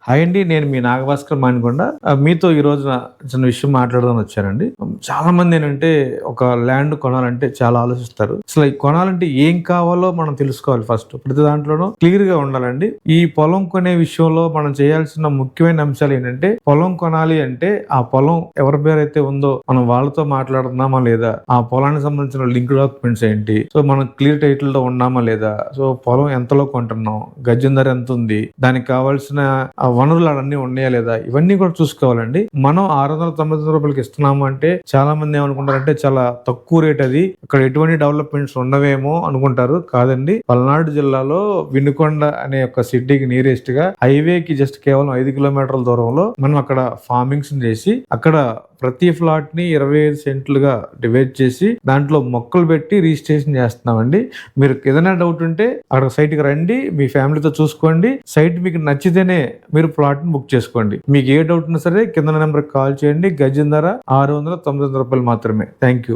Hi అండి. నేను మీ నాగభాస్కర్ మానికొండ. మీతో ఈ రోజున చిన్న విషయం మాట్లాడదామని వచ్చానండి. చాలా మంది ఏంటంటే ఒక ల్యాండ్ కొనాలంటే చాలా ఆలోచిస్తారు. అసలు ఈ కొనాలంటే ఏం కావాలో మనం తెలుసుకోవాలి ఫస్ట్. ప్రతి దాంట్లోనూ క్లియర్ గా ఉండాలండి. ఈ పొలం కొనే విషయంలో మనం చేయాల్సిన ముఖ్యమైన అంశాలు ఏంటంటే, పొలం కొనాలి అంటే ఆ పొలం ఎవరి పేరైతే ఉందో మనం వాళ్ళతో మాట్లాడుతున్నామా లేదా, ఆ పొలానికి సంబంధించిన లింక్ డాక్యుమెంట్స్ ఏంటి, సో మనం క్లియర్ టైటిల్ లో ఉన్నామా లేదా, సో పొలం ఎంతలో కొంటున్నాం, గజం ధర ఎంత ఉంది, దానికి కావాల్సిన వనరులు అన్నీ ఉన్నాయా లేదా, ఇవన్నీ కూడా చూసుకోవాలండి. మనం 699 రూపాయలకి ఇస్తున్నాము అంటే చాలా మంది ఏమనుకుంటారంటే చాలా తక్కువ రేట్, అది ఇక్కడ ఎటువంటి డెవలప్మెంట్స్ ఉండవేమో అనుకుంటారు. కాదండి, పల్నాడు జిల్లాలో వినుకొండ అనే ఒక సిటీకి నియరెస్ట్ గా హైవేకి జస్ట్ కేవలం 5 కిలోమీటర్ల దూరంలో మనం అక్కడ ఫార్మింగ్స్ చేసి అక్కడ ప్రతి ఫ్లాట్ ని 25 సెంట్లుగా డివైడ్ చేసి దాంట్లో మొక్కలు పెట్టి రిజిస్ట్రేషన్ చేస్తున్నామండి. మీరు ఏదైనా డౌట్ ఉంటే అక్కడ సైట్ కి రండి, మీ ఫ్యామిలీతో చూసుకోండి. సైట్ మీకు నచ్చితేనే మీరు ప్లాట్ ని బుక్ చేసుకోండి. మీకు ఏ డౌట్ ఉన్నా సరే కింద నెంబర్ కాల్ చేయండి. గజం ధర 699 రూపాయలు మాత్రమే. Thank you.